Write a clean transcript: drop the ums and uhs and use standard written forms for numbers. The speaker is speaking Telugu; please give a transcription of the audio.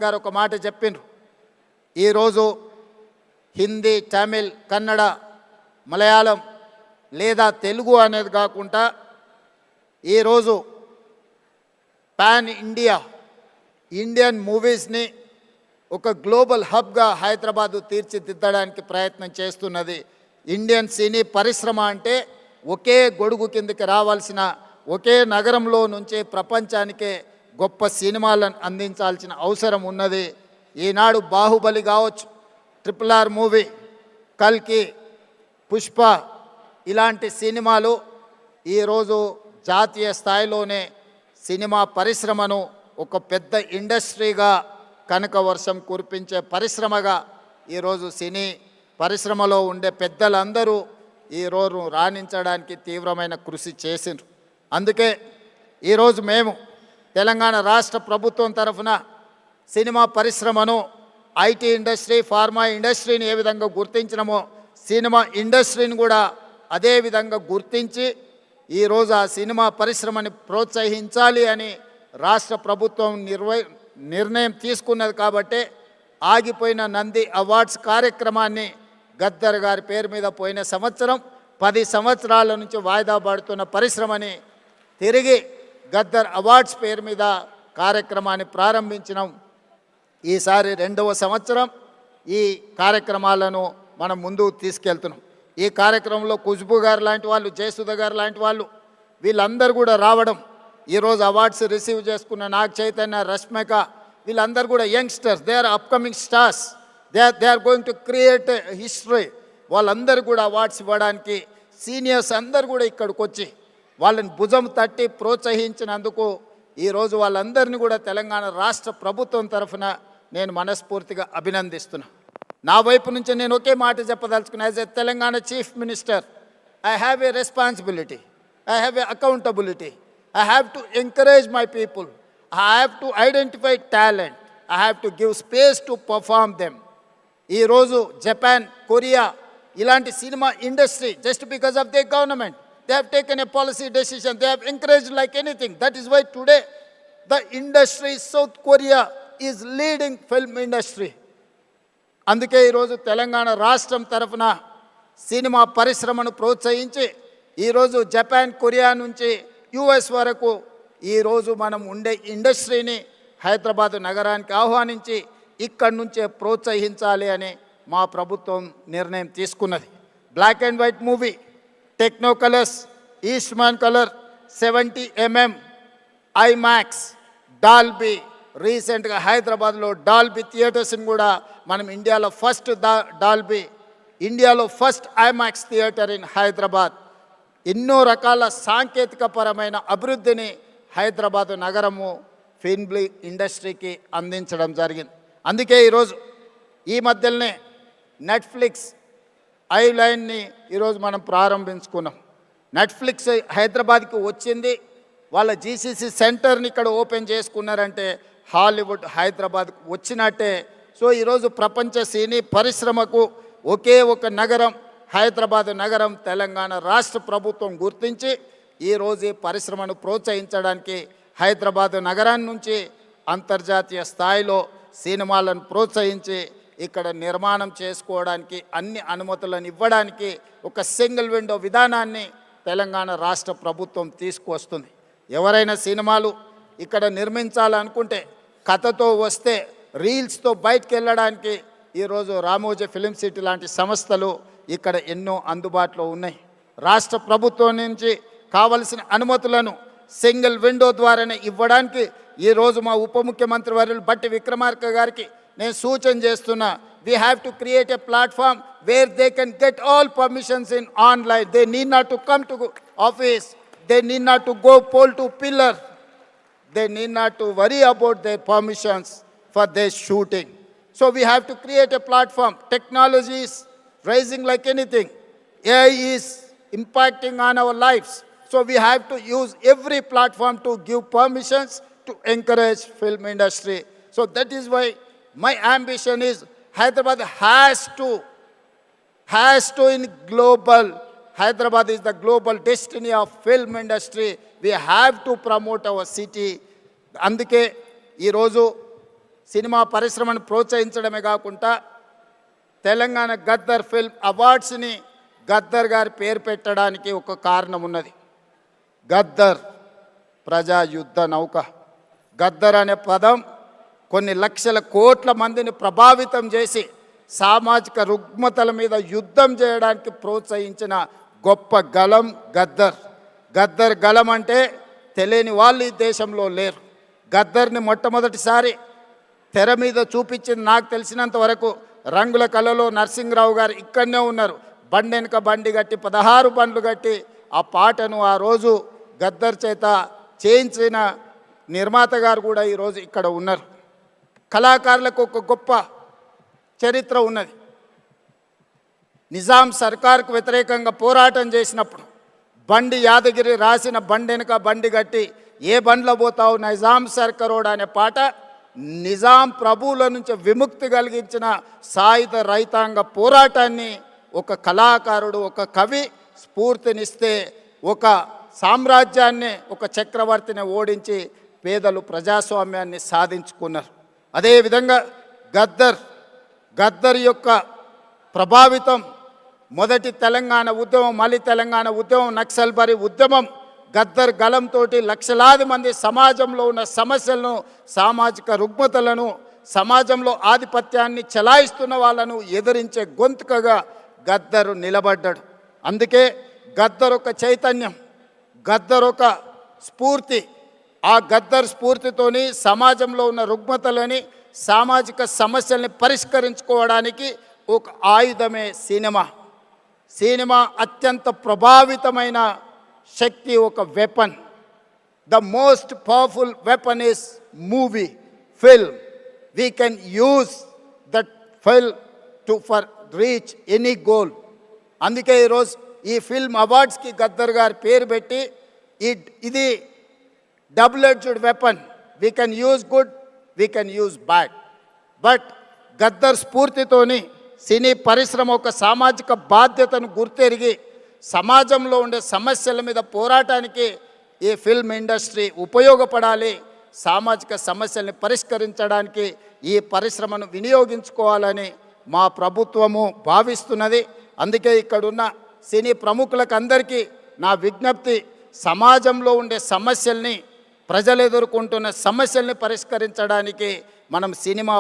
గారు ఒక మాట చెప్పిండ్రు. ఈరోజు హిందీ, తమిళ్, కన్నడ, మలయాళం లేదా తెలుగు అనేది కాకుండా ఈరోజు పాన్ ఇండియన్ మూవీస్ని ఒక గ్లోబల్ హబ్గా హైదరాబాదు తీర్చిదిద్దడానికి ప్రయత్నం చేస్తున్నది. ఇండియన్ సినీ పరిశ్రమ అంటే ఒకే గొడుగు కిందకి రావాల్సిన, ఒకే నగరంలో నుంచి ప్రపంచానికే గొప్ప సినిమాలను అందించాల్సిన అవసరం ఉన్నది. ఈనాడు బాహుబలి కావచ్చు, RRR మూవీ, కల్కి, పుష్ప ఇలాంటి సినిమాలు ఈరోజు జాతీయ స్థాయిలోనే సినిమా పరిశ్రమను ఒక పెద్ద ఇండస్ట్రీగా, కనక వర్షం కురిపించే పరిశ్రమగా ఈరోజు సినీ పరిశ్రమలో ఉండే పెద్దలందరూ ఈరోజు రాణించడానికి తీవ్రమైన కృషి చేసిండ్రు. అందుకే ఈరోజు మేము తెలంగాణ రాష్ట్ర ప్రభుత్వం తరఫున సినిమా పరిశ్రమను, ఐటీ ఇండస్ట్రీ, ఫార్మా ఇండస్ట్రీని ఏ విధంగా గుర్తించినమో సినిమా ఇండస్ట్రీని కూడా అదే విధంగా గుర్తించి ఈరోజు ఆ సినిమా పరిశ్రమని ప్రోత్సహించాలి అని రాష్ట్ర ప్రభుత్వం నిర్ణయం తీసుకున్నది. కాబట్టి ఆగిపోయిన నంది అవార్డ్స్ కార్యక్రమాన్ని గద్దర్ గారి పేరు మీద పోయిన సంవత్సరం 10 సంవత్సరాల నుంచి వాయిదా పడుతున్న పరిశ్రమని తిరిగి గద్దర్ అవార్డ్స్ పేరు మీద కార్యక్రమాన్ని ప్రారంభించినాం. ఈసారి 2వ సంవత్సరం ఈ కార్యక్రమాలను మనం ముందుకు తీసుకెళ్తున్నాం. ఈ కార్యక్రమంలో ఖుష్బూ గారు లాంటి వాళ్ళు, జయసుధ గారు లాంటి వాళ్ళు వీళ్ళందరూ కూడా రావడం, ఈరోజు అవార్డ్స్ రిసీవ్ చేసుకున్న నాగ్ చైతన్య, రష్మిక వీళ్ళందరూ కూడా youngsters, they are upcoming stars, they are going to create history. వాళ్ళందరూ కూడా అవార్డ్స్ ఇవ్వడానికి సీనియర్స్ అందరూ కూడా ఇక్కడికి వచ్చి వాళ్ళని భుజం తట్టి ప్రోత్సహించినందుకు ఈరోజు వాళ్ళందరినీ కూడా తెలంగాణ రాష్ట్ర ప్రభుత్వం తరఫున నేను మనస్ఫూర్తిగా అభినందిస్తున్నా. నా వైపు నుంచి నేను ఒకే మాట చెప్పదలుచుకున్నా. As a Telangana chief minister, I have a responsibility, I have a accountability. I have to encourage my people. I have to identify talent. I have to give space to perform them. ఈ రోజు జపాన్, కొరియా ఇలాంటి cinema industry just because of their government, they have taken a policy decision, they have encouraged like anything. That is why today the industry, South Korea is leading film industry. అందుకే ఈరోజు తెలంగాణ రాష్ట్రం తరఫున సినిమా పరిశ్రమను ప్రోత్సహించి ఈరోజు జపాన్, కొరియా నుంచి US వరకు ఈరోజు మనం ఉండే ఇండస్ట్రీని హైదరాబాద్ నగరానికి ఆహ్వానించి ఇక్కడి నుంచే ప్రోత్సహించాలి అని మా ప్రభుత్వం నిర్ణయం తీసుకున్నది. Black and white movie, techno colours, Eastman colour, 70mm, IMAX, Dolby, రీసెంట్గా హైదరాబాద్లో డాల్బీ థియేటర్స్ని కూడా మనం ఇండియాలో first IMAX theatre in Hyderabad. ఎన్నో రకాల సాంకేతిక పరమైన అభివృద్ధిని హైదరాబాదు నగరము ఫిల్మ్ ఇండస్ట్రీకి అందించడం జరిగింది. అందుకే ఈరోజు ఈ మధ్యలోనే నెట్ఫ్లిక్స్ ఐలైన్ని ఈరోజు మనం ప్రారంభించుకున్నాం. నెట్ఫ్లిక్స్ హైదరాబాద్కి వచ్చింది, వాళ్ళ GCC సెంటర్ని ఇక్కడ ఓపెన్ చేసుకున్నారంటే హాలీవుడ్ హైదరాబాద్కు వచ్చినట్టే. సో ఈరోజు ప్రపంచ సినీ పరిశ్రమకు ఒకే ఒక నగరం హైదరాబాద్ నగరం తెలంగాణ రాష్ట్ర ప్రభుత్వం గుర్తించి ఈరోజు ఈ పరిశ్రమను ప్రోత్సహించడానికి హైదరాబాద్ నగరాన్ని నుంచి అంతర్జాతీయ స్థాయిలో సినిమాలను ప్రోత్సహించి ఇక్కడ నిర్మాణం చేసుకోవడానికి అన్ని అనుమతులను ఇవ్వడానికి ఒక సింగిల్ విండో విధానాన్ని తెలంగాణ రాష్ట్ర ప్రభుత్వం తీసుకువస్తుంది. ఎవరైనా సినిమాలు ఇక్కడ నిర్మించాలనుకుంటే కథతో వస్తే రీల్స్తో బయటకు వెళ్ళడానికి ఈరోజు రామోజీ ఫిలిం సిటీ లాంటి సంస్థలు ఇక్కడ ఎన్నో అందుబాటులో ఉన్నాయి. రాష్ట్ర ప్రభుత్వం నుంచి కావలసిన అనుమతులను సింగిల్ విండో ద్వారానే ఇవ్వడానికి ఈరోజు మా ఉప ముఖ్యమంత్రి వర్యులు బట్టి విక్రమార్క గారికి నేను సూచన చేస్తున్నా. We have to create a platform where they can get all permissions in online. They need not to come to office, they need not to go pole to pillar, they need not to worry about their permissions for their shooting. So we have to create a platform. Technology is rising like anything. AI is impacting on our lives. So we have to use every platform to give permissions to encourage film industry. So that is why my ambition is Hyderabad has to in global. Hyderabad is the global destiny of film industry. We have to promote our city. అందుకే ఈరోజు సినిమా పరిశ్రమను ప్రోత్సహించడమే కాకుండా తెలంగాణ గద్దర్ ఫిల్మ్ అవార్డ్స్ని గద్దర్ గారి పేరు పెట్టడానికి ఒక కారణం ఉన్నది. గద్దర్ ప్రజా యుద్ధ నౌక. గద్దర్ అనే పదం కొన్ని లక్షల కోట్ల మందిని ప్రభావితం చేసి సామాజిక రుగ్మతల మీద యుద్ధం చేయడానికి ప్రోత్సహించిన గొప్ప గలం గద్దర్. గద్దర్ గలం అంటే తెలియని వాళ్ళు ఈ దేశంలో లేరు. గద్దర్ని మొట్టమొదటిసారి తెర మీద చూపించింది నాకు తెలిసినంత వరకు రంగుల కళలో నరసింహరావు గారు ఇక్కడనే ఉన్నారు. బండి వెనుక బండి కట్టి 16 బండ్లు కట్టి ఆ పాటను ఆ రోజు గద్దర్ చేత చేయించిన నిర్మాత గారు కూడా ఈరోజు ఇక్కడ ఉన్నారు. కళాకారులకు ఒక గొప్ప చరిత్ర ఉన్నది. నిజాం సర్కార్కు వ్యతిరేకంగా పోరాటం చేసినప్పుడు బండి యాదగిరి రాసిన బండి వెనుక బండి కట్టి ఏ బండ్లో పోతావు నిజాం సర్కారోడ్ అనే పాట నిజాం ప్రభువుల నుంచి విముక్తి కలిగించిన సాయుధ రైతాంగ పోరాటాన్ని ఒక కళాకారుడు ఒక కవి స్ఫూర్తినిస్తే ఒక సామ్రాజ్యాన్ని ఒక చక్రవర్తిని ఓడించి పేదలు ప్రజాస్వామ్యాన్ని సాధించుకున్నారు. అదేవిధంగా గద్దర్ యొక్క ప్రభావితం మొదటి తెలంగాణ ఉద్యమం, మళ్ళీ తెలంగాణ ఉద్యమం, నక్సల్బరీ ఉద్యమం గద్దర్ గలంతో లక్షలాది మంది సమాజంలో ఉన్న సమస్యలను, సామాజిక రుగ్మతలను, సమాజంలో ఆధిపత్యాన్ని చెలాయిస్తున్న వాళ్ళను ఎదిరించే గొంతుకగా గద్దరు నిలబడ్డాడు. అందుకే గద్దర్ ఒక చైతన్యం, గద్దర్ ఒక స్ఫూర్తి. ఆ గద్దర్ స్ఫూర్తితోని సమాజంలో ఉన్న రుగ్మతలని, సామాజిక సమస్యల్ని పరిష్కరించుకోవడానికి ఒక ఆయుధమే సినిమా. సినిమా అత్యంత ప్రభావితమైన శక్తి, ఒక weapon. The most powerful weapon is movie, film. We can use that film to for reach any goal. అందుకే ఈరోజు ఈ ఫిల్మ్ అవార్డ్స్కి గద్దర్ గారి పేరు పెట్టి ఇది double edged weapon. We can use good, we can use bad. But Gaddar స్ఫూర్తితోని సినీ పరిశ్రమ ఒక సామాజిక బాధ్యతను గుర్తెరిగి సమాజంలో ఉండే సమస్యల మీద పోరాటానికి ఈ ఫిల్మ్ ఇండస్ట్రీ ఉపయోగపడాలి. సామాజిక సమస్యల్ని పరిష్కరించడానికి ఈ పరిశ్రమను వినియోగించుకోవాలని మా ప్రభుత్వము భావిస్తున్నది. అందుకే ఇక్కడున్న సినీ ప్రముఖులకు అందరికీ నా విజ్ఞప్తి, సమాజంలో ఉండే సమస్యల్ని, ప్రజలు ఎదుర్కొంటున్న సమస్యల్ని పరిష్కరించడానికి మనం సినిమా